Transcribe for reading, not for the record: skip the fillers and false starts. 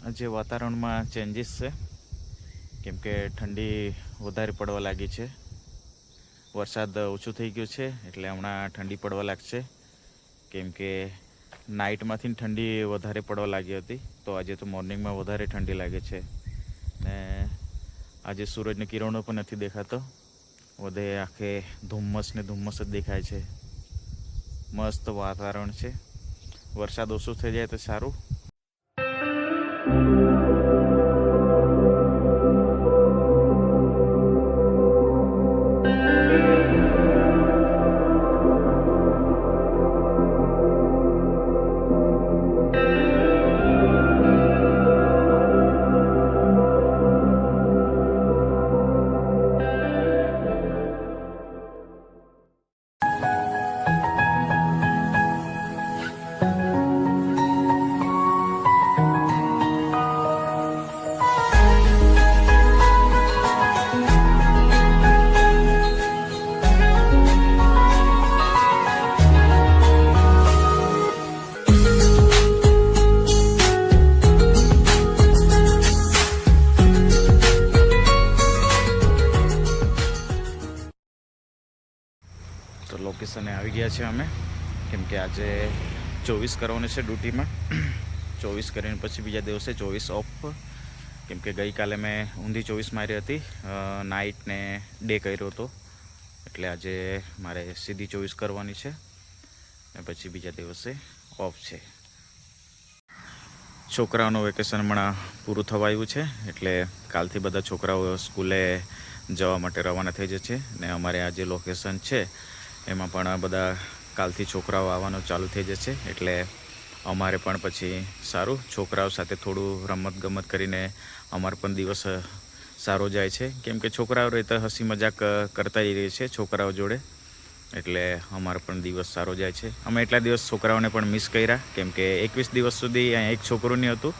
આજે વાતાવરણમાં ચેન્જીસ છે, કેમ કે ઠંડી વધારે પડવા લાગી છે. વરસાદ ઓછું થઈ ગયું છે એટલે હમણાં ઠંડી પડવા લાગશે, કેમ કે નાઇટમાંથી ઠંડી વધારે પડવા લાગી હતી. તો આજે તો મોર્નિંગમાં વધારે ઠંડી લાગે છે ને આજે સૂરજની કિરણો પણ નથી દેખાતો. વધે આખે ધુમ્મસ ને ધુમ્મસ જ દેખાય છે. મસ્ત વાતાવરણ છે. વરસાદ ઓછો થઈ જાય તો સારું. તો લોકેશને આવી ગયા છે અમે, કેમ કે આજે 24 કરવાનું છે ડ્યુટીમાં. 24 કરીને પછી બીજા દિવસે 24 ઓફ, કેમ કે ગઈકાલે મેં ઊંધી 24 મારી હતી, નાઇટ ને ડે કર્યો હતો. એટલે આજે મારે સીધી 24 કરવાની છે ને પછી બીજા દિવસે ઓફ છે. છોકરાઓનું વેકેશન હમણાં પૂરું થવા આવ્યું છે, એટલે કાલથી બધા છોકરાઓ સ્કૂલે જવા માટે રવાના થઈ જશે. ને અમારે આ જે લોકેશન છે એમાં પણ બધા કાલથી છોકરાઓ આવવાનું ચાલુ થઈ જશે. એટલે અમારે પણ પછી સારું, છોકરાઓ સાથે થોડું રમત ગમત કરીને અમારે પણ દિવસ સારો જાય છે, કેમ કે છોકરાઓ રહેતા હસી મજાક કરતા રહે છે છોકરાઓ જોડે. એટલે અમારો પણ દિવસ સારો જાય છે. અમે એટલા દિવસ છોકરાઓને પણ મિસ કર્યા, કેમ કે 21 દિવસ સુધી અહીંયા એક છોકરું નહીં હતું